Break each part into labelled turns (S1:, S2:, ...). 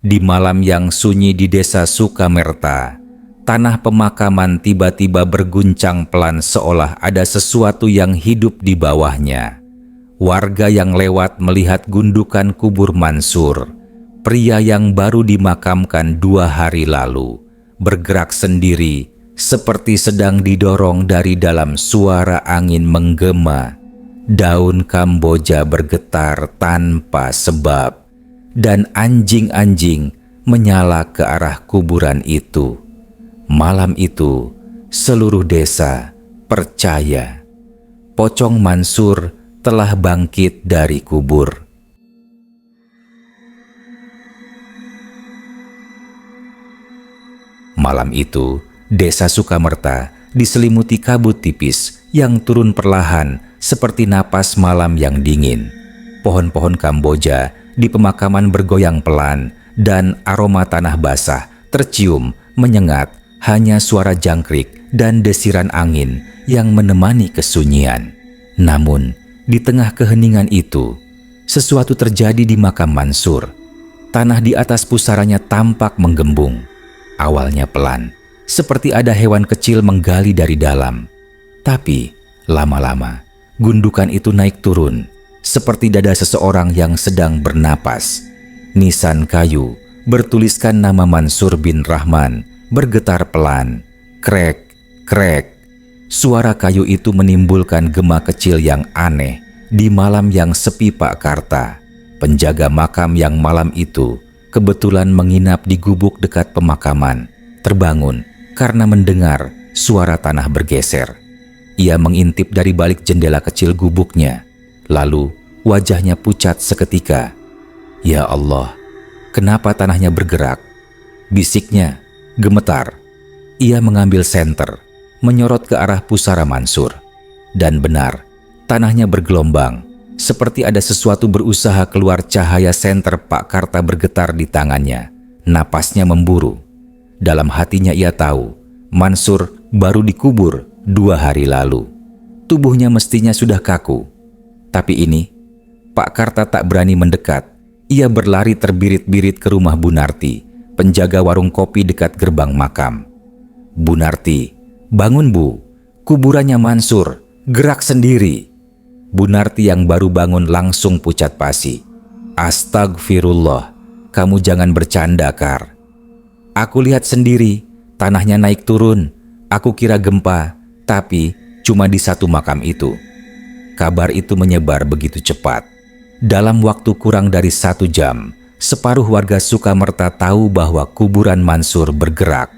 S1: Di malam yang sunyi di desa Sukamerta, tanah pemakaman tiba-tiba berguncang pelan seolah ada sesuatu yang hidup di bawahnya. Warga yang lewat melihat gundukan kubur Mansur, pria yang baru dimakamkan 2 hari lalu, bergerak sendiri seperti sedang didorong dari dalam suara angin menggema. Daun Kamboja bergetar tanpa sebab, dan anjing-anjing menyala ke arah kuburan itu. Malam itu, seluruh desa percaya Pocong Mansur telah bangkit dari kubur. Malam itu, desa Sukamerta diselimuti kabut tipis yang turun perlahan seperti napas malam yang dingin. Pohon-pohon Kamboja di pemakaman bergoyang pelan dan aroma tanah basah tercium menyengat, hanya suara jangkrik dan desiran angin yang menemani kesunyian. Namun, di tengah keheningan itu, sesuatu terjadi di makam Mansur. Tanah di atas pusaranya tampak menggembung. Awalnya pelan, seperti ada hewan kecil menggali dari dalam. Tapi, lama-lama, gundukan itu naik turun, seperti dada seseorang yang sedang bernapas. Nisan kayu bertuliskan nama Mansur bin Rahman bergetar pelan. Krek, krek. Suara kayu itu menimbulkan gema kecil yang aneh di malam yang sepi Pak Karta. Penjaga makam yang malam itu kebetulan menginap di gubuk dekat pemakaman, terbangun karena mendengar suara tanah bergeser. Ia mengintip dari balik jendela kecil gubuknya. Lalu wajahnya pucat seketika. Ya Allah, kenapa tanahnya bergerak? Bisiknya gemetar. Ia mengambil senter, menyorot ke arah pusara Mansur. Dan benar, tanahnya bergelombang, seperti ada sesuatu berusaha keluar. Cahaya senter Pak Karta bergetar di tangannya. Napasnya memburu. Dalam hatinya ia tahu, Mansur baru dikubur 2 hari lalu. Tubuhnya mestinya sudah kaku. Tapi ini, Pak Karta tak berani mendekat. Ia berlari terbirit-birit ke rumah Bu Narti, penjaga warung kopi dekat gerbang makam. Bu Narti, bangun Bu, kuburannya Mansur, gerak sendiri. Bu Narti yang baru bangun langsung pucat pasi. Astagfirullah, kamu jangan bercanda Kar. Aku lihat sendiri, tanahnya naik turun. Aku kira gempa, tapi cuma di satu makam itu. Kabar itu menyebar begitu cepat. Dalam waktu kurang dari 1 jam, separuh warga Sukamerta tahu bahwa kuburan Mansur bergerak.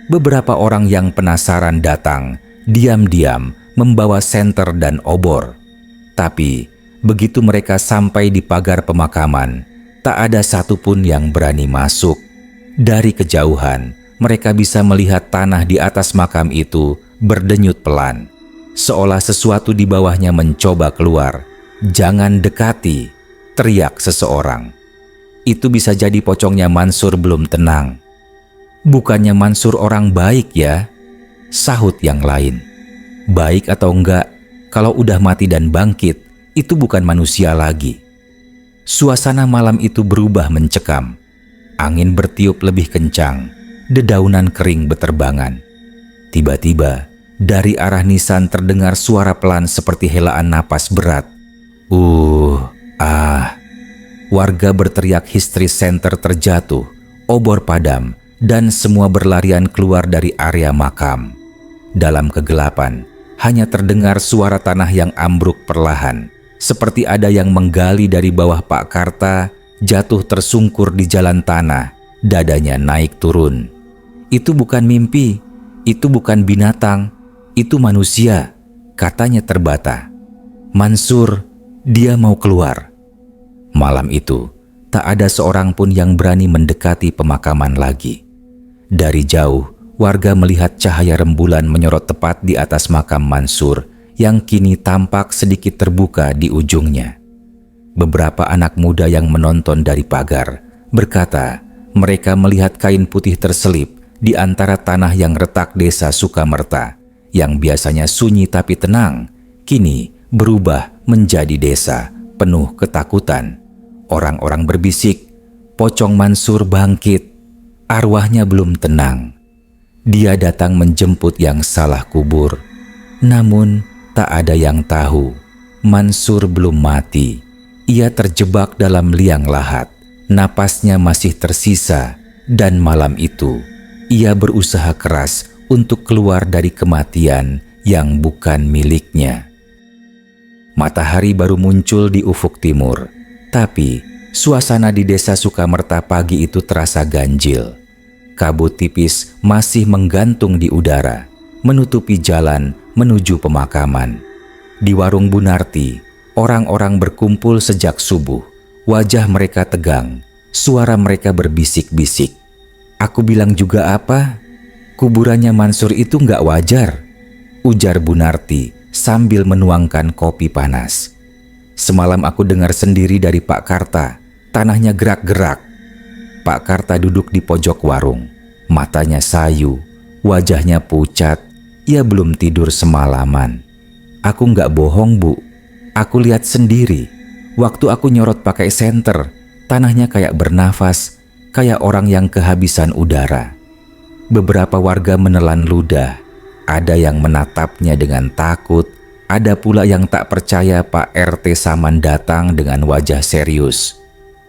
S1: Beberapa orang yang penasaran datang, diam-diam membawa senter dan obor. Tapi, begitu mereka sampai di pagar pemakaman, tak ada satupun yang berani masuk. Dari kejauhan, mereka bisa melihat tanah di atas makam itu berdenyut pelan, seolah sesuatu di bawahnya mencoba keluar. Jangan dekati, teriak seseorang. Itu bisa jadi pocongnya Mansur belum tenang. Bukannya Mansur orang baik ya? Sahut yang lain. Baik atau enggak, kalau udah mati dan bangkit, itu bukan manusia lagi. Suasana malam itu berubah mencekam. Angin bertiup lebih kencang, dedaunan kering beterbangan. Tiba-tiba, dari arah Nisan terdengar suara pelan seperti helaan napas berat. Warga berteriak histeris, senter terjatuh, obor padam, dan semua berlarian keluar dari area makam. Dalam kegelapan, hanya terdengar suara tanah yang ambruk perlahan, seperti ada yang menggali dari bawah Pak Karta, jatuh tersungkur di jalan tanah, dadanya naik turun. Itu bukan mimpi, itu bukan binatang, itu manusia, katanya terbata. Mansur, dia mau keluar. Malam itu, tak ada seorang pun yang berani mendekati pemakaman lagi. Dari jauh, warga melihat cahaya rembulan menyorot tepat di atas makam Mansur yang kini tampak sedikit terbuka di ujungnya. Beberapa anak muda yang menonton dari pagar berkata mereka melihat kain putih terselip di antara tanah yang retak desa Sukamerta, yang biasanya sunyi tapi tenang, kini berubah menjadi desa penuh ketakutan. Orang-orang berbisik, Pocong Mansur bangkit. Arwahnya belum tenang. Dia datang menjemput yang salah kubur. Namun tak ada yang tahu, Mansur belum mati. Ia terjebak dalam liang lahat. Napasnya masih tersisa, dan malam itu ia berusaha keras untuk keluar dari kematian yang bukan miliknya. Matahari baru muncul di ufuk timur, tapi suasana di desa Sukamerta pagi itu terasa ganjil. Kabut tipis masih menggantung di udara, menutupi jalan menuju pemakaman. Di warung Bunarti, orang-orang berkumpul sejak subuh. Wajah mereka tegang, suara mereka berbisik-bisik. Aku bilang juga apa? Kuburannya Mansur itu nggak wajar, ujar Bunarti sambil menuangkan kopi panas. Semalam aku dengar sendiri dari Pak Karta, tanahnya gerak-gerak. Pak Karta duduk di pojok warung, matanya sayu, wajahnya pucat. Ia belum tidur semalaman. Aku nggak bohong, Bu. Aku lihat sendiri. Waktu aku nyorot pakai senter, tanahnya kayak bernafas, kayak orang yang kehabisan udara. Beberapa warga menelan ludah. Ada yang menatapnya dengan takut, ada pula yang tak percaya Pak RT Saman datang dengan wajah serius.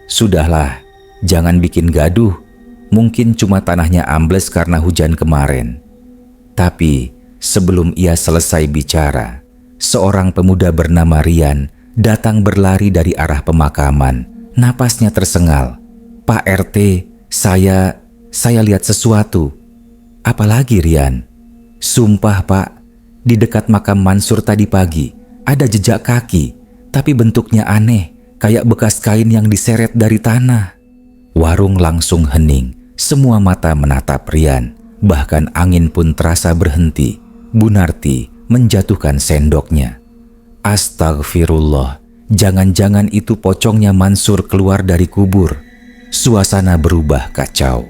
S1: Sudahlah, jangan bikin gaduh. Mungkin cuma tanahnya ambles karena hujan kemarin. Tapi sebelum ia selesai bicara, seorang pemuda bernama Rian datang berlari dari arah pemakaman. Napasnya tersengal. Pak RT, saya lihat sesuatu. Apalagi Rian? Sumpah Pak, di dekat makam Mansur tadi pagi ada jejak kaki, tapi bentuknya aneh, kayak bekas kain yang diseret dari tanah. Warung langsung hening, semua mata menatap Rian, bahkan angin pun terasa berhenti. Bunarti menjatuhkan sendoknya. Astagfirullah, jangan-jangan itu pocongnya Mansur keluar dari kubur. Suasana berubah kacau.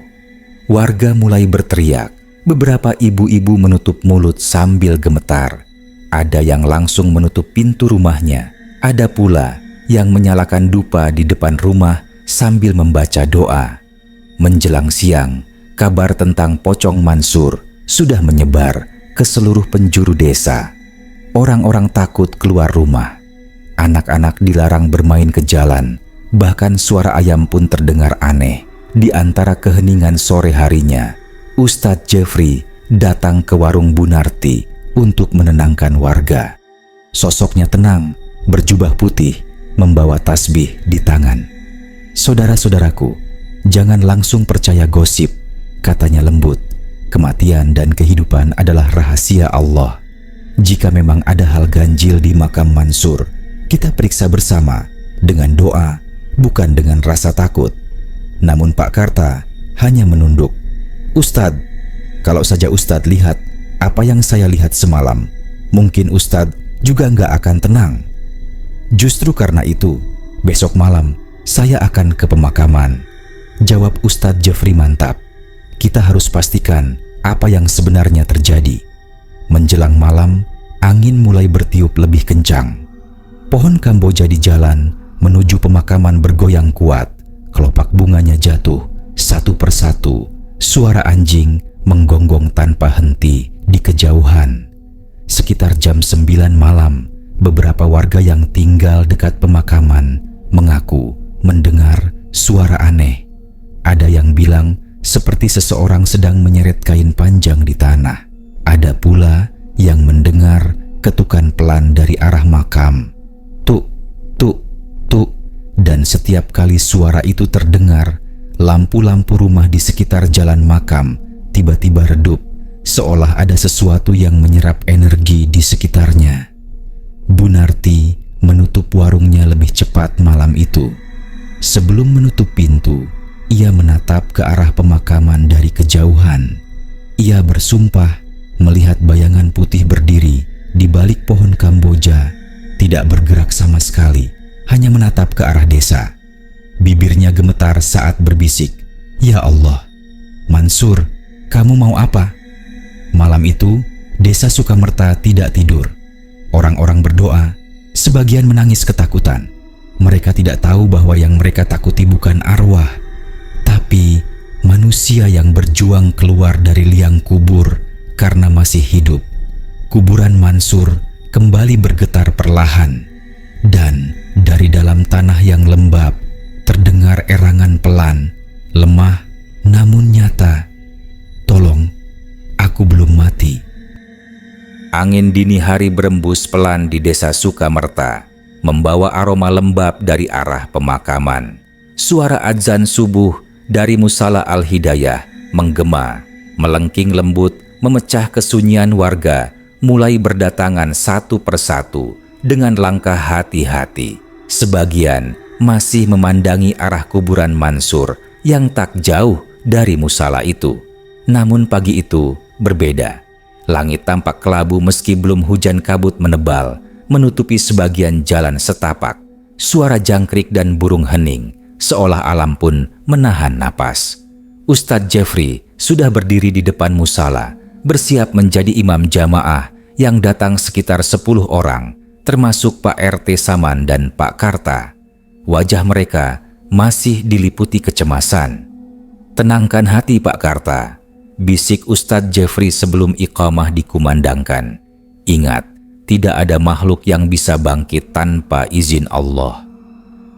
S1: Warga mulai berteriak. Beberapa ibu-ibu menutup mulut sambil gemetar. Ada yang langsung menutup pintu rumahnya. Ada pula yang menyalakan dupa di depan rumah sambil membaca doa. Menjelang siang, kabar tentang pocong Mansur sudah menyebar ke seluruh penjuru desa. Orang-orang takut keluar rumah. Anak-anak dilarang bermain ke jalan. Bahkan suara ayam pun terdengar aneh. Di antara keheningan sore harinya, Ustadz Jeffrey datang ke warung Bunarti untuk menenangkan warga. Sosoknya tenang, berjubah putih, membawa tasbih di tangan. Saudara-saudaraku, jangan langsung percaya gosip, katanya lembut. Kematian dan kehidupan adalah rahasia Allah. Jika memang ada hal ganjil di makam Mansur, kita periksa bersama dengan doa, bukan dengan rasa takut. Namun Pak Karta hanya menunduk. Ustadz, kalau saja Ustadz lihat apa yang saya lihat semalam, mungkin Ustadz juga nggak akan tenang. Justru karena itu, besok malam saya akan ke pemakaman, jawab Ustadz Jeffrey mantap. Kita harus pastikan apa yang sebenarnya terjadi. Menjelang malam, angin mulai bertiup lebih kencang. Pohon kamboja di jalan menuju pemakaman bergoyang kuat. Kelopak bunganya jatuh satu persatu. Suara anjing menggonggong tanpa henti di kejauhan. Sekitar jam 9 malam, beberapa warga yang tinggal dekat pemakaman mengaku mendengar suara aneh. Ada yang bilang seperti seseorang sedang menyeret kain panjang di tanah. Ada pula yang mendengar ketukan pelan dari arah makam. Tuk, tuk, tuk. Dan setiap kali suara itu terdengar, lampu-lampu rumah di sekitar jalan makam tiba-tiba redup, seolah ada sesuatu yang menyerap energi di sekitarnya. Bunarti menutup warungnya lebih cepat malam itu. Sebelum menutup pintu, ia menatap ke arah pemakaman dari kejauhan. Ia bersumpah melihat bayangan putih berdiri di balik pohon kamboja, tidak bergerak sama sekali, hanya menatap ke arah desa. Bibirnya gemetar saat berbisik, "Ya Allah, Mansur, kamu mau apa?" Malam itu, desa Sukamerta tidak tidur. Orang-orang berdoa, sebagian menangis ketakutan. Mereka tidak tahu bahwa yang mereka takuti bukan arwah, Tapi manusia yang berjuang keluar dari liang kubur karena masih hidup. Kuburan Mansur kembali bergetar perlahan, dan dari dalam tanah yang lembab terdengar erangan pelan, lemah namun nyata. "Tolong, aku belum mati." Angin dini hari berembus pelan di desa Sukamerta, membawa aroma lembab dari arah pemakaman. Suara adzan subuh dari Musala Al-Hidayah menggema, melengking lembut, memecah kesunyian warga mulai berdatangan satu persatu dengan langkah hati-hati. Sebagian masih memandangi arah kuburan Mansur yang tak jauh dari musala itu. Namun pagi itu berbeda. Langit tampak kelabu meski belum hujan kabut menebal, menutupi sebagian jalan setapak. Suara jangkrik dan burung hening, seolah alam pun menahan napas. Ustadz Jeffrey sudah berdiri di depan musala, bersiap menjadi imam jamaah yang datang sekitar 10 orang, termasuk Pak RT Saman dan Pak Karta. Wajah mereka masih diliputi kecemasan. "Tenangkan hati Pak Karta," bisik Ustadz Jeffrey sebelum iqamah dikumandangkan. "Ingat, tidak ada makhluk yang bisa bangkit tanpa izin Allah."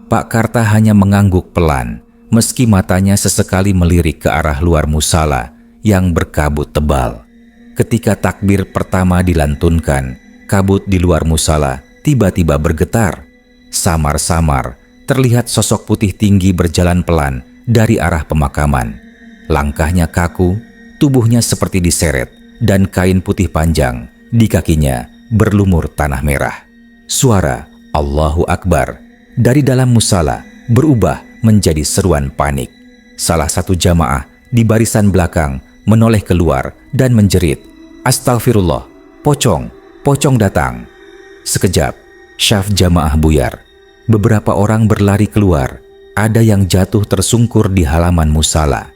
S1: Pak Karta hanya mengangguk pelan, meski matanya sesekali melirik ke arah luar musala yang berkabut tebal. Ketika takbir pertama dilantunkan, kabut di luar musala tiba-tiba bergetar. Samar-samar terlihat sosok putih tinggi berjalan pelan dari arah pemakaman. Langkahnya kaku, tubuhnya seperti diseret, dan kain putih panjang di kakinya berlumur tanah merah. Suara Allahu Akbar dari dalam musala berubah menjadi seruan panik. Salah satu jamaah di barisan belakang menoleh keluar dan menjerit, "Astagfirullah, pocong datang." Sekejap, syaf jamaah buyar. Beberapa orang berlari keluar, ada yang jatuh tersungkur di halaman musala.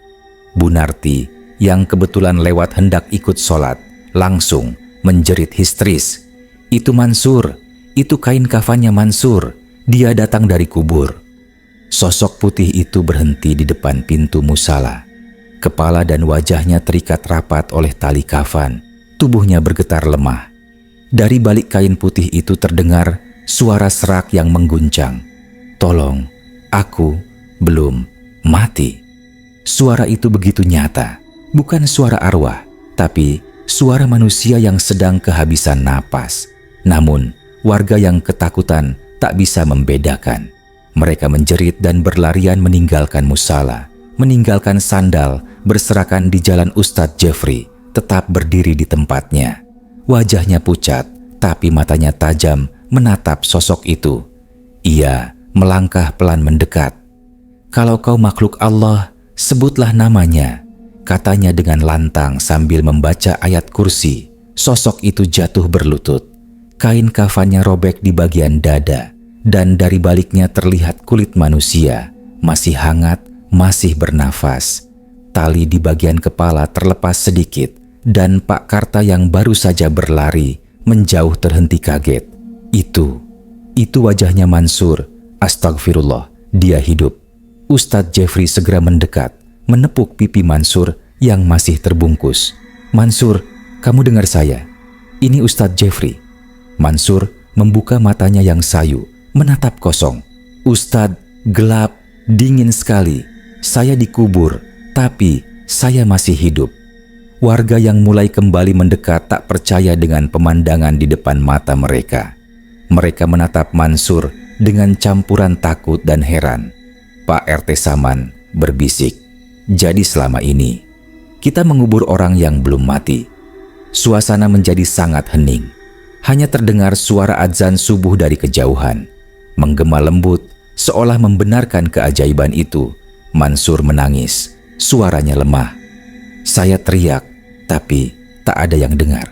S1: Bu Narti yang kebetulan lewat hendak ikut sholat, langsung menjerit histeris, "Itu Mansur, itu kain kafannya Mansur, dia datang dari kubur." Sosok putih itu berhenti di depan pintu musala. Kepala dan wajahnya terikat rapat oleh tali kafan, tubuhnya bergetar lemah. Dari balik kain putih itu terdengar suara serak yang mengguncang, "Tolong, aku belum mati." Suara itu begitu nyata. Bukan suara arwah, tapi suara manusia yang sedang kehabisan napas. Namun, warga yang ketakutan tak bisa membedakan. Mereka menjerit dan berlarian meninggalkan musala, meninggalkan sandal, berserakan di jalan. Ustadz Jeffrey tetap berdiri di tempatnya. Wajahnya pucat, tapi matanya tajam menatap sosok itu. Ia melangkah pelan mendekat. "Kalau kau makhluk Allah, sebutlah namanya," katanya dengan lantang sambil membaca ayat kursi. Sosok itu jatuh berlutut. Kain kafannya robek di bagian dada, dan dari baliknya terlihat kulit manusia, masih hangat, masih bernafas. Tali di bagian kepala terlepas sedikit, dan Pak Karta yang baru saja berlari menjauh terhenti kaget. Itu wajahnya Mansur. Astagfirullah, dia hidup. Ustadz Jeffrey segera mendekat, menepuk pipi Mansur yang masih terbungkus. "Mansur, kamu dengar saya? Ini Ustadz Jeffrey." Mansur membuka matanya yang sayu, menatap kosong. "Ustadz, gelap, dingin sekali. Saya dikubur, tapi saya masih hidup." Warga yang mulai kembali mendekat tak percaya dengan pemandangan di depan mata mereka. Mereka menatap Mansur dengan campuran takut dan heran. Pak RT Saman berbisik, "Jadi selama ini kita mengubur orang yang belum mati." Suasana menjadi sangat hening. Hanya terdengar suara adzan subuh dari kejauhan, menggema lembut seolah membenarkan keajaiban itu. Mansur menangis, suaranya lemah. "Saya teriak, tapi tak ada yang dengar.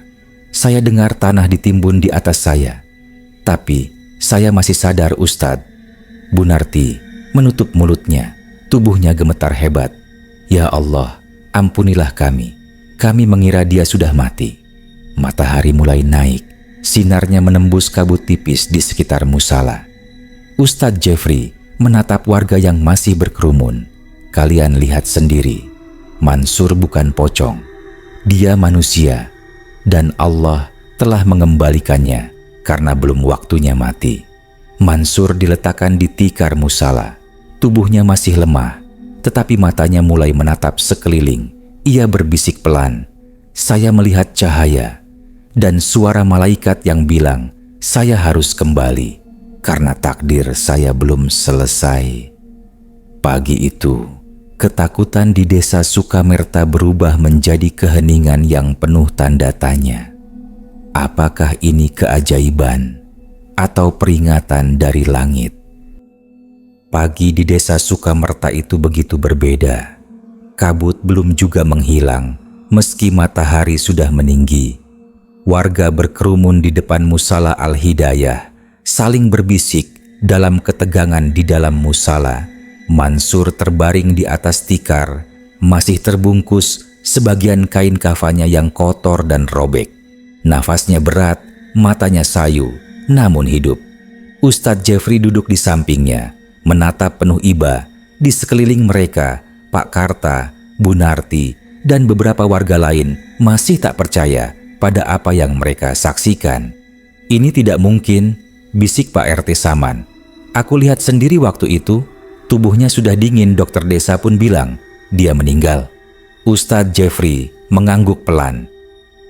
S1: Saya dengar tanah ditimbun di atas saya. Tapi saya masih sadar, Ustadz." Bu Narti menutup mulutnya, tubuhnya gemetar hebat. "Ya Allah, ampunilah kami. Kami mengira dia sudah mati." Matahari mulai naik, sinarnya menembus kabut tipis di sekitar musala. Ustadz Jeffrey menatap warga yang masih berkerumun. Kalian lihat sendiri, Mansur bukan pocong. Dia manusia, dan Allah telah mengembalikannya karena belum waktunya mati. Mansur diletakkan di tikar musala. Tubuhnya masih lemah, tetapi matanya mulai menatap sekeliling. Ia berbisik pelan, "Saya melihat cahaya," dan suara malaikat yang bilang, "Saya harus kembali karena takdir saya belum selesai." Pagi itu, ketakutan di desa Sukamerta berubah menjadi keheningan yang penuh tanda tanya. Apakah ini keajaiban atau peringatan dari langit? Pagi di desa Sukamerta itu begitu berbeda. Kabut belum juga menghilang, meski matahari sudah meninggi. Warga berkerumun di depan musala Al-Hidayah, saling berbisik dalam ketegangan di dalam musala. Mansur terbaring di atas tikar, masih terbungkus sebagian kain kafannya yang kotor dan robek. Nafasnya berat, matanya sayu, namun hidup. Ustadz Jeffrey duduk di sampingnya, menatap penuh iba. Di sekeliling mereka, Pak Karta, Bu Narti, dan beberapa warga lain masih tak percaya pada apa yang mereka saksikan. "Ini tidak mungkin," bisik Pak RT Saman. "Aku lihat sendiri waktu itu, tubuhnya sudah dingin. Dokter desa pun bilang dia meninggal." Ustadz Jeffrey mengangguk pelan.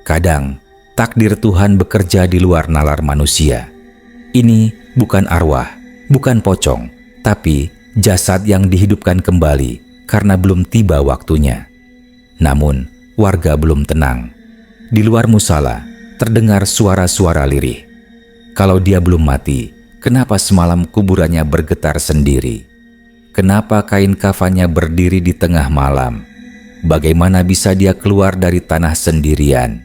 S1: "Kadang takdir Tuhan bekerja di luar nalar manusia. Ini bukan arwah, bukan pocong, tapi jasad yang dihidupkan kembali karena belum tiba waktunya." Namun, warga belum tenang. Di luar musala, terdengar suara-suara lirih. Kalau dia belum mati, kenapa semalam kuburannya bergetar sendiri? Kenapa kain kafannya berdiri di tengah malam? Bagaimana bisa dia keluar dari tanah sendirian?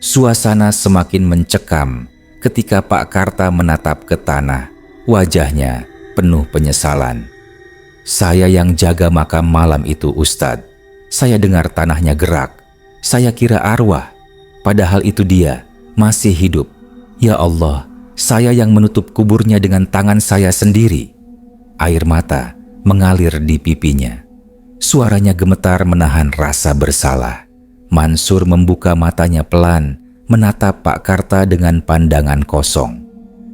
S1: Suasana semakin mencekam ketika Pak Karta menatap ke tanah. Wajahnya penuh penyesalan. "Saya yang jaga makam malam itu, Ustadz. Saya dengar tanahnya gerak. Saya kira arwah. Padahal itu dia, masih hidup. Ya Allah, saya yang menutup kuburnya dengan tangan saya sendiri." Air mata mengalir di pipinya. Suaranya gemetar menahan rasa bersalah. Mansur membuka matanya pelan, menatap Pak Karta dengan pandangan kosong.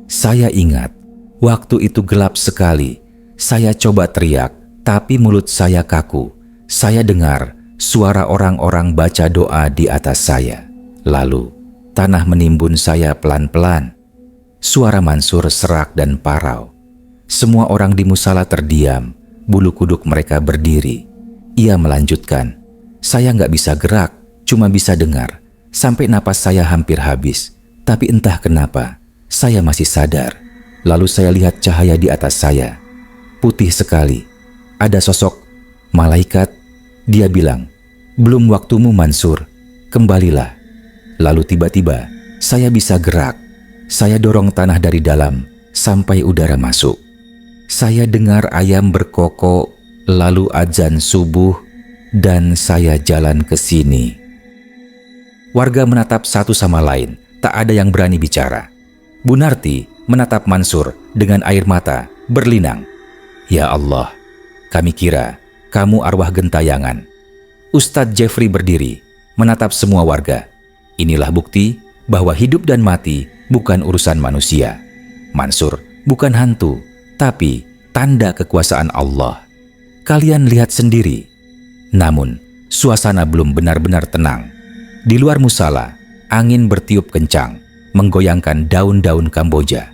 S1: "Saya ingat, waktu itu gelap sekali. Saya coba teriak, tapi mulut saya kaku. Saya dengar suara orang-orang baca doa di atas saya. Lalu, tanah menimbun saya pelan-pelan." Suara Mansur serak dan parau. Semua orang di musala terdiam, bulu kuduk mereka berdiri. Ia melanjutkan, "Saya nggak bisa gerak, cuma bisa dengar, sampai napas saya hampir habis. Tapi entah kenapa, saya masih sadar. Lalu saya lihat cahaya di atas saya. Putih sekali. Ada sosok malaikat." Dia bilang, "Belum waktumu Mansur, kembalilah." Lalu tiba-tiba saya bisa gerak. Saya dorong tanah dari dalam sampai udara masuk. Saya dengar ayam berkokok, lalu azan subuh, dan saya jalan ke sini. Warga menatap satu sama lain, tak ada yang berani bicara. Bu Narti menatap Mansur dengan air mata berlinang. "Ya Allah, kami kira kamu arwah gentayangan." Ustadz Jeffrey berdiri, menatap semua warga. "Inilah bukti bahwa hidup dan mati bukan urusan manusia. Mansur bukan hantu, tapi tanda kekuasaan Allah. Kalian lihat sendiri." Namun, suasana belum benar-benar tenang. Di luar musala, angin bertiup kencang, menggoyangkan daun-daun Kamboja.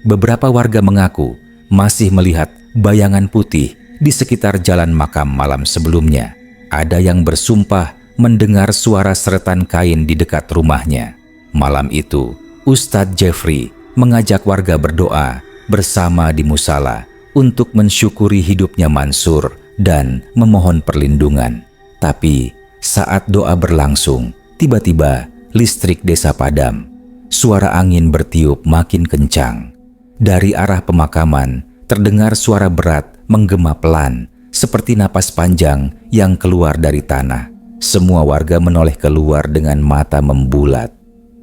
S1: Beberapa warga mengaku masih melihat bayangan putih di sekitar jalan makam malam sebelumnya. Ada yang bersumpah mendengar suara seretan kain di dekat rumahnya. Malam itu, Ustadz Jeffrey mengajak warga berdoa bersama di musala untuk mensyukuri hidupnya Mansur dan memohon perlindungan. Tapi saat doa berlangsung, tiba-tiba listrik desa padam. Suara angin bertiup makin kencang. Dari arah pemakaman terdengar suara berat menggema pelan, seperti napas panjang yang keluar dari tanah. Semua warga menoleh keluar dengan mata membulat.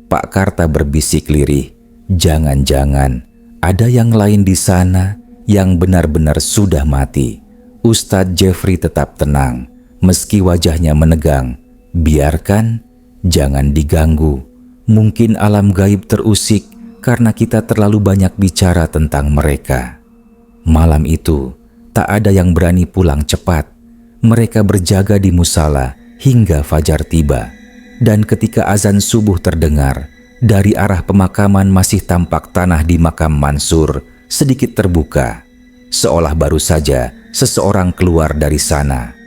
S1: Pak Karta berbisik lirih, "Jangan-jangan ada yang lain di sana yang benar-benar sudah mati." Ustadz Jeffrey tetap tenang, meski wajahnya menegang. Biarkan, jangan diganggu. Mungkin alam gaib terusik karena kita terlalu banyak bicara tentang mereka. Malam itu, tak ada yang berani pulang cepat. Mereka berjaga di musala hingga fajar tiba. Dan ketika azan subuh terdengar, dari arah pemakaman masih tampak tanah di makam Mansur sedikit terbuka, seolah baru saja seseorang keluar dari sana.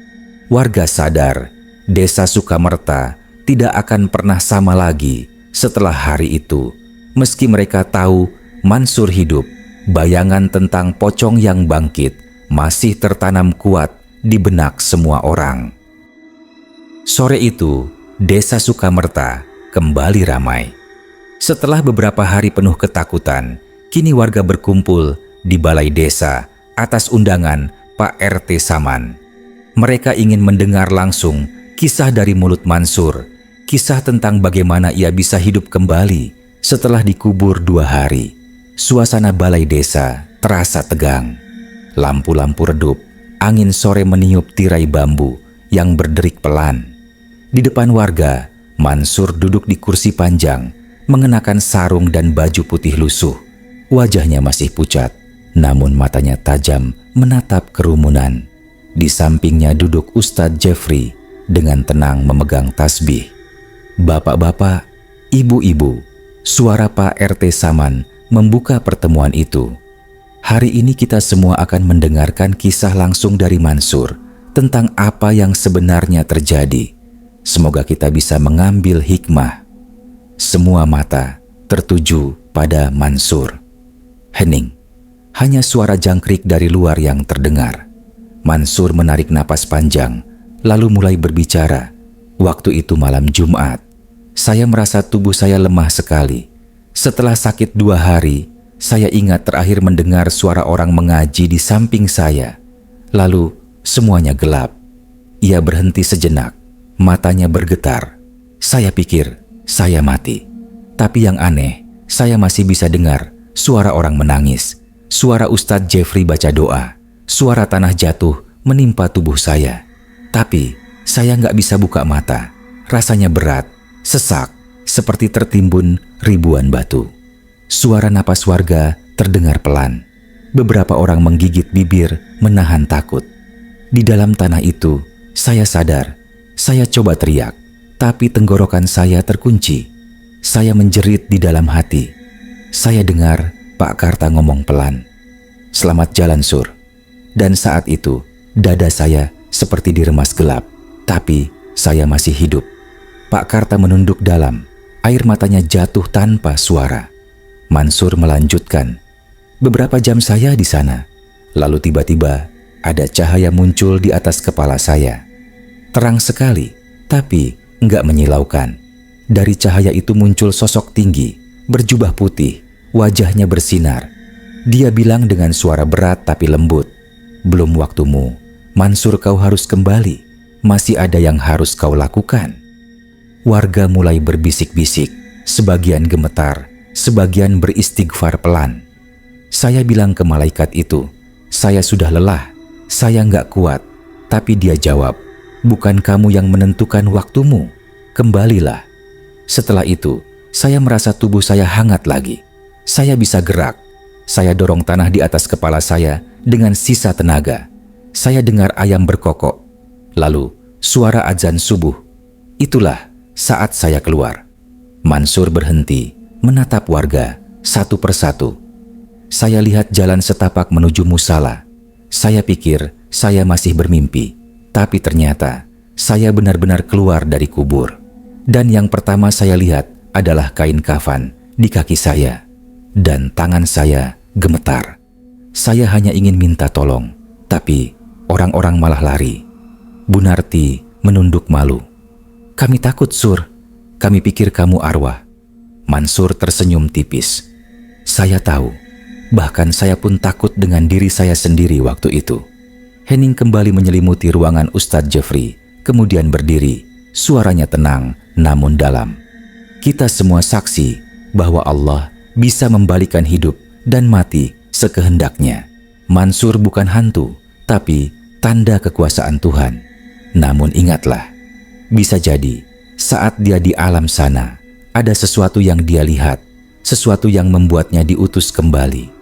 S1: Warga sadar, Desa Sukamerta tidak akan pernah sama lagi setelah hari itu. Meski mereka tahu Mansur hidup, bayangan tentang pocong yang bangkit masih tertanam kuat di benak semua orang. Sore itu, Desa Sukamerta kembali ramai. Setelah beberapa hari penuh ketakutan, kini warga berkumpul di balai desa atas undangan Pak RT Saman. Mereka ingin mendengar langsung kisah dari mulut Mansur, kisah tentang bagaimana ia bisa hidup kembali setelah dikubur 2 hari. Suasana balai desa terasa tegang. Lampu-lampu redup, angin sore meniup tirai bambu yang berderik pelan. Di depan warga, Mansur duduk di kursi panjang, mengenakan sarung dan baju putih lusuh. Wajahnya masih pucat, namun matanya tajam menatap kerumunan. Di sampingnya duduk Ustadz Jeffrey dengan tenang memegang tasbih. Bapak-bapak, ibu-ibu, suara Pak RT Saman membuka pertemuan itu. Hari ini kita semua akan mendengarkan kisah langsung dari Mansur tentang apa yang sebenarnya terjadi. Semoga kita bisa mengambil hikmah. Semua mata tertuju pada Mansur. Hening. Hanya suara jangkrik dari luar yang terdengar. Mansur menarik napas panjang, lalu mulai berbicara. Waktu itu malam Jumat. Saya merasa tubuh saya lemah sekali. Setelah sakit 2 hari, saya ingat terakhir mendengar suara orang mengaji di samping saya. Lalu semuanya gelap. Ia berhenti sejenak, matanya bergetar. Saya pikir saya mati. Tapi yang aneh, saya masih bisa dengar suara orang menangis, suara Ustadz Jeffrey baca doa, suara tanah jatuh menimpa tubuh saya. Tapi saya nggak bisa buka mata. Rasanya berat, sesak, seperti tertimbun ribuan batu. Suara napas warga terdengar pelan. Beberapa orang menggigit bibir menahan takut. Di dalam tanah itu, saya sadar. Saya coba teriak, tapi tenggorokan saya terkunci. Saya menjerit di dalam hati. Saya dengar Pak Karta ngomong pelan, "Selamat jalan, Sur." Dan saat itu, dada saya seperti diremas gelap, tapi saya masih hidup. Pak Karta menunduk dalam, air matanya jatuh tanpa suara. Mansur melanjutkan, "Beberapa jam saya di sana, lalu tiba-tiba ada cahaya muncul di atas kepala saya. Terang sekali, tapi enggak menyilaukan. Dari cahaya itu muncul sosok tinggi, berjubah putih, wajahnya bersinar. Dia bilang dengan suara berat tapi lembut, 'Belum waktumu, Mansur, kau harus kembali. Masih ada yang harus kau lakukan.' Warga mulai berbisik-bisik, sebagian gemetar, sebagian beristighfar pelan. Saya bilang ke malaikat itu, 'Saya sudah lelah, saya nggak kuat.' Tapi dia jawab, 'Bukan kamu yang menentukan waktumu, kembalilah.' Setelah itu, saya merasa tubuh saya hangat lagi. Saya bisa gerak. Saya dorong tanah di atas kepala saya dengan sisa tenaga. Saya dengar ayam berkokok. Lalu, suara azan subuh. Itulah saat saya keluar. Mansur berhenti, menatap warga satu persatu. Saya lihat jalan setapak menuju musala. Saya pikir saya masih bermimpi, tapi ternyata saya benar-benar keluar dari kubur. Dan yang pertama saya lihat adalah kain kafan di kaki saya, dan tangan saya gemetar. Saya hanya ingin minta tolong, tapi orang-orang malah lari. Bu Narti menunduk malu. "Kami takut, Sur. Kami pikir kamu arwah." Mansur tersenyum tipis. Saya tahu, bahkan saya pun takut dengan diri saya sendiri waktu itu. Hening kembali menyelimuti ruangan Ustadz Jeffrey, kemudian berdiri. Suaranya tenang namun dalam. "Kita semua saksi bahwa Allah bisa membalikan hidup dan mati sekehendaknya. Mansur bukan hantu, tapi tanda kekuasaan Tuhan. Namun ingatlah, bisa jadi saat dia di alam sana, ada sesuatu yang dia lihat, sesuatu yang membuatnya diutus kembali.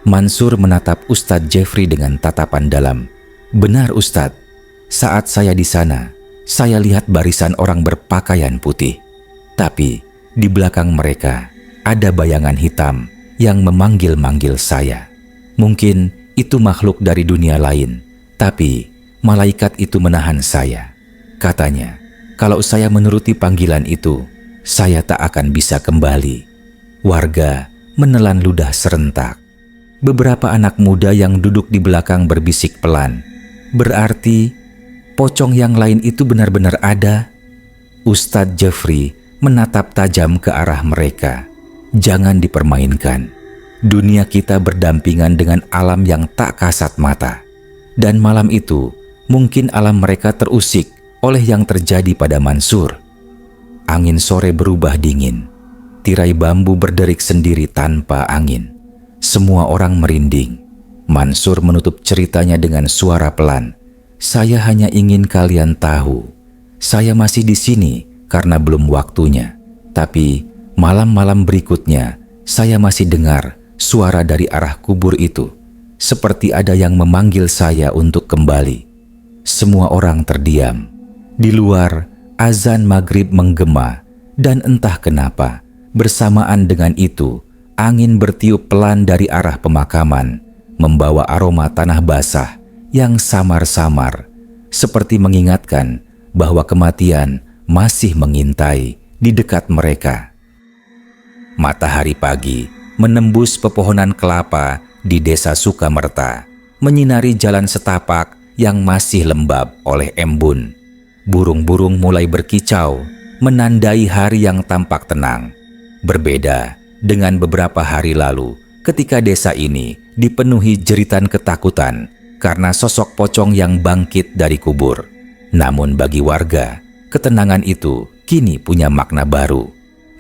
S1: Mansur menatap Ustadz Jeffrey dengan tatapan dalam. Benar Ustadz, saat saya di sana, saya lihat barisan orang berpakaian putih. Tapi di belakang mereka ada bayangan hitam yang memanggil-manggil saya. Mungkin itu makhluk dari dunia lain, tapi malaikat itu menahan saya. Katanya, kalau saya menuruti panggilan itu, saya tak akan bisa kembali. Warga menelan ludah serentak. Beberapa anak muda yang duduk di belakang berbisik pelan. Berarti pocong yang lain itu benar-benar ada? Ustadz Jeffrey menatap tajam ke arah mereka. Jangan dipermainkan. Dunia kita berdampingan dengan alam yang tak kasat mata. Dan malam itu, mungkin alam mereka terusik oleh yang terjadi pada Mansur. Angin sore berubah dingin. Tirai bambu berderik sendiri tanpa angin. Semua orang merinding. Mansur menutup ceritanya dengan suara pelan. Saya hanya ingin kalian tahu, saya masih di sini karena belum waktunya. Tapi malam-malam berikutnya, saya masih dengar suara dari arah kubur itu. Seperti ada yang memanggil saya untuk kembali. Semua orang terdiam. Di luar, azan maghrib menggema. Dan entah kenapa, bersamaan dengan itu, angin bertiup pelan dari arah pemakaman, membawa aroma tanah basah yang samar-samar, seperti mengingatkan bahwa kematian masih mengintai di dekat mereka. Matahari pagi menembus pepohonan kelapa di Desa Sukamerta, menyinari jalan setapak yang masih lembab oleh embun. Burung-burung mulai berkicau, menandai hari yang tampak tenang. Berbeda dengan beberapa hari lalu ketika desa ini dipenuhi jeritan ketakutan karena sosok pocong yang bangkit dari kubur. Namun bagi warga, ketenangan itu kini punya makna baru.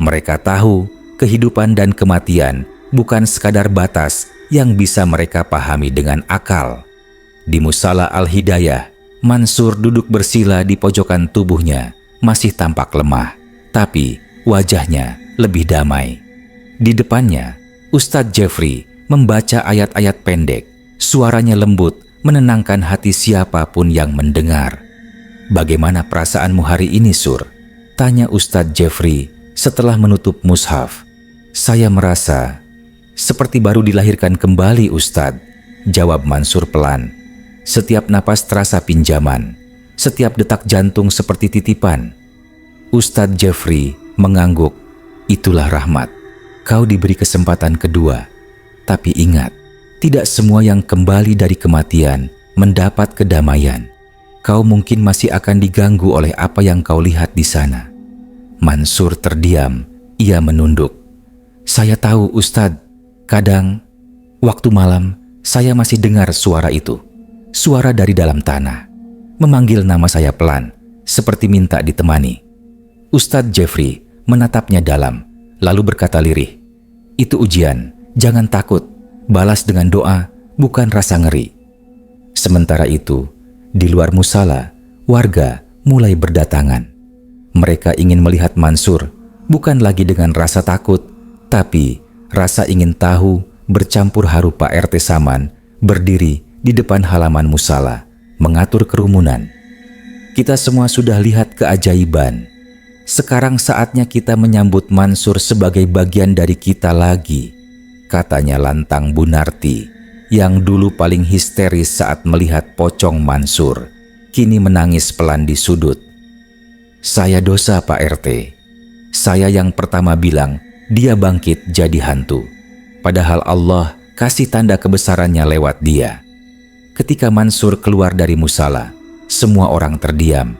S1: Mereka tahu kehidupan dan kematian bukan sekadar batas yang bisa mereka pahami dengan akal. Di Musala Al-Hidayah, Mansur duduk bersila di pojokan tubuhnya, masih tampak lemah, tapi wajahnya lebih damai. Di depannya, Ustadz Jeffrey membaca ayat-ayat pendek. Suaranya lembut, menenangkan hati siapapun yang mendengar. "Bagaimana perasaanmu hari ini, Sur?" tanya Ustadz Jeffrey setelah menutup mushaf. "Saya merasa seperti baru dilahirkan kembali, Ustadz," jawab Mansur pelan. "Setiap napas terasa pinjaman, setiap detak jantung seperti titipan." Ustadz Jeffrey mengangguk. "Itulah rahmat. Kau diberi kesempatan kedua. Tapi ingat, tidak semua yang kembali dari kematian mendapat kedamaian. Kau mungkin masih akan diganggu oleh apa yang kau lihat di sana." Mansur terdiam. Ia menunduk. "Saya tahu, Ustadz. Kadang, waktu malam, saya masih dengar suara itu. Suara dari dalam tanah. Memanggil nama saya pelan, seperti minta ditemani." Ustadz Jeffrey menatapnya dalam, lalu berkata lirih, "Itu ujian, jangan takut. Balas dengan doa, bukan rasa ngeri." Sementara itu, di luar musala, warga mulai berdatangan. Mereka ingin melihat Mansur, bukan lagi dengan rasa takut, tapi rasa ingin tahu bercampur haru. Pak RT Saman berdiri di depan halaman musala, mengatur kerumunan. "Kita semua sudah lihat keajaiban. Sekarang saatnya kita menyambut Mansur sebagai bagian dari kita lagi," katanya lantang Bu Narti, yang dulu paling histeris saat melihat pocong Mansur, kini menangis pelan di sudut. "Saya dosa, Pak RT. Saya yang pertama bilang dia bangkit jadi hantu. Padahal Allah kasih tanda kebesarannya lewat dia." Ketika Mansur keluar dari musala, semua orang terdiam.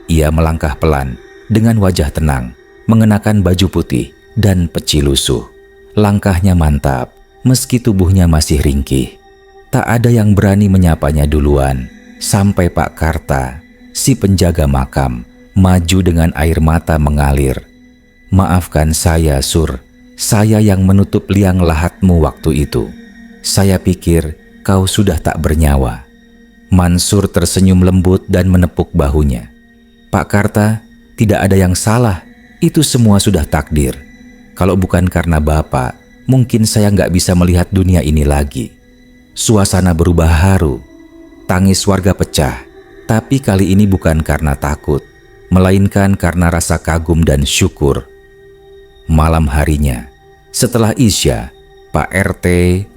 S1: Ia melangkah pelan, dengan wajah tenang, mengenakan baju putih dan peci lusuh. Langkahnya mantap, meski tubuhnya masih ringkih. Tak ada yang berani menyapanya duluan, sampai Pak Karta, si penjaga makam, maju dengan air mata mengalir. "Maafkan saya, Sur. Saya yang menutup liang lahatmu waktu itu. Saya pikir kau sudah tak bernyawa." Mansur tersenyum lembut dan menepuk bahunya. "Pak Karta, tidak ada yang salah. Itu semua sudah takdir. Kalau bukan karena Bapak, mungkin saya nggak bisa melihat dunia ini lagi." Suasana berubah haru. Tangis warga pecah, tapi kali ini bukan karena takut, melainkan karena rasa kagum dan syukur. Malam harinya, setelah Isya, Pak RT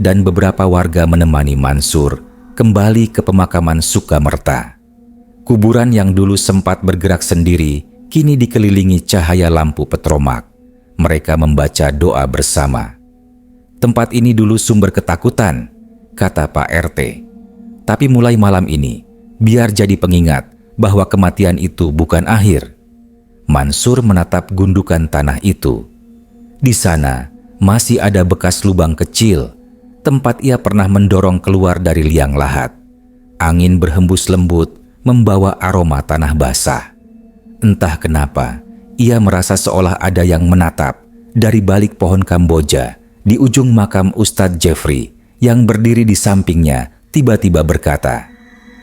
S1: dan beberapa warga menemani Mansur kembali ke pemakaman Sukamerta. Kuburan yang dulu sempat bergerak sendiri, kini dikelilingi cahaya lampu petromak. Mereka membaca doa bersama. "Tempat ini dulu sumber ketakutan," kata Pak RT. "Tapi mulai malam ini, biar jadi pengingat bahwa kematian itu bukan akhir." Mansur menatap gundukan tanah itu. Di sana masih ada bekas lubang kecil, tempat ia pernah mendorong keluar dari liang lahat. Angin berhembus lembut, membawa aroma tanah basah. Entah kenapa, ia merasa seolah ada yang menatap dari balik pohon Kamboja di ujung makam Ustadz Jeffrey yang berdiri di sampingnya tiba-tiba berkata,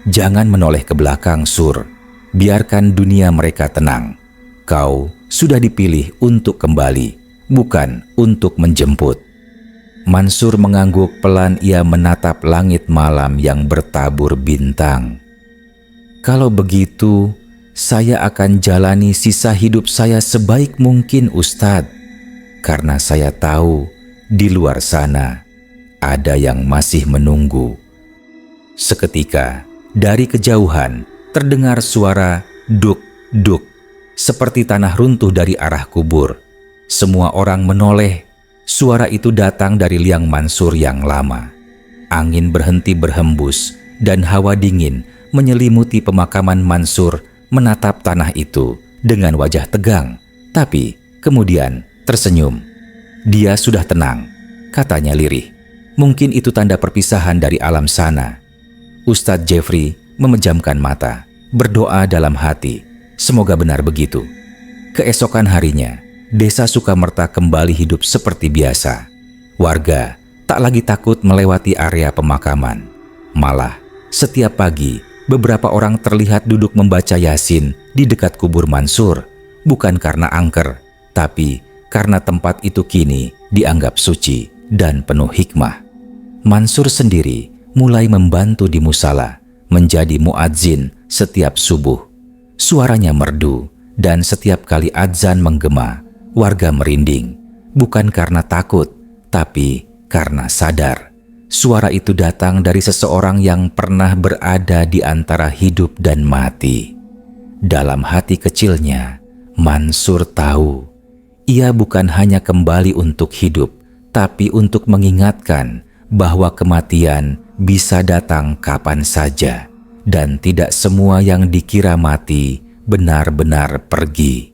S1: "Jangan menoleh ke belakang, Sur. Biarkan dunia mereka tenang. Kau sudah dipilih untuk kembali, bukan untuk menjemput." Mansur mengangguk pelan. Ia menatap langit malam yang bertabur bintang. "Kalau begitu, saya akan jalani sisa hidup saya sebaik mungkin, Ustadz. Karena saya tahu di luar sana ada yang masih menunggu." Seketika, dari kejauhan terdengar suara duk-duk, seperti tanah runtuh dari arah kubur. Semua orang menoleh. Suara itu datang dari liang Mansur yang lama. Angin berhenti berhembus dan hawa dingin menyelimuti pemakaman. Mansur menatap tanah itu dengan wajah tegang, tapi kemudian tersenyum. "Dia sudah tenang," katanya lirih. "Mungkin itu tanda perpisahan dari alam sana." Ustadz Jeffrey memejamkan mata, berdoa dalam hati. Semoga benar begitu. Keesokan harinya, Desa Sukamerta kembali hidup seperti biasa. Warga tak lagi takut melewati area pemakaman. Malah, setiap pagi, beberapa orang terlihat duduk membaca Yasin di dekat kubur Mansur. Bukan karena angker, tapi karena tempat itu kini dianggap suci dan penuh hikmah. Mansur sendiri mulai membantu di musala, menjadi muadzin setiap subuh. Suaranya merdu, dan setiap kali adzan menggema, warga merinding, bukan karena takut, tapi karena sadar. Suara itu datang dari seseorang yang pernah berada di antara hidup dan mati. Dalam hati kecilnya, Mansur tahu, ia bukan hanya kembali untuk hidup, tapi untuk mengingatkan bahwa kematian bisa datang kapan saja, dan tidak semua yang dikira mati benar-benar pergi.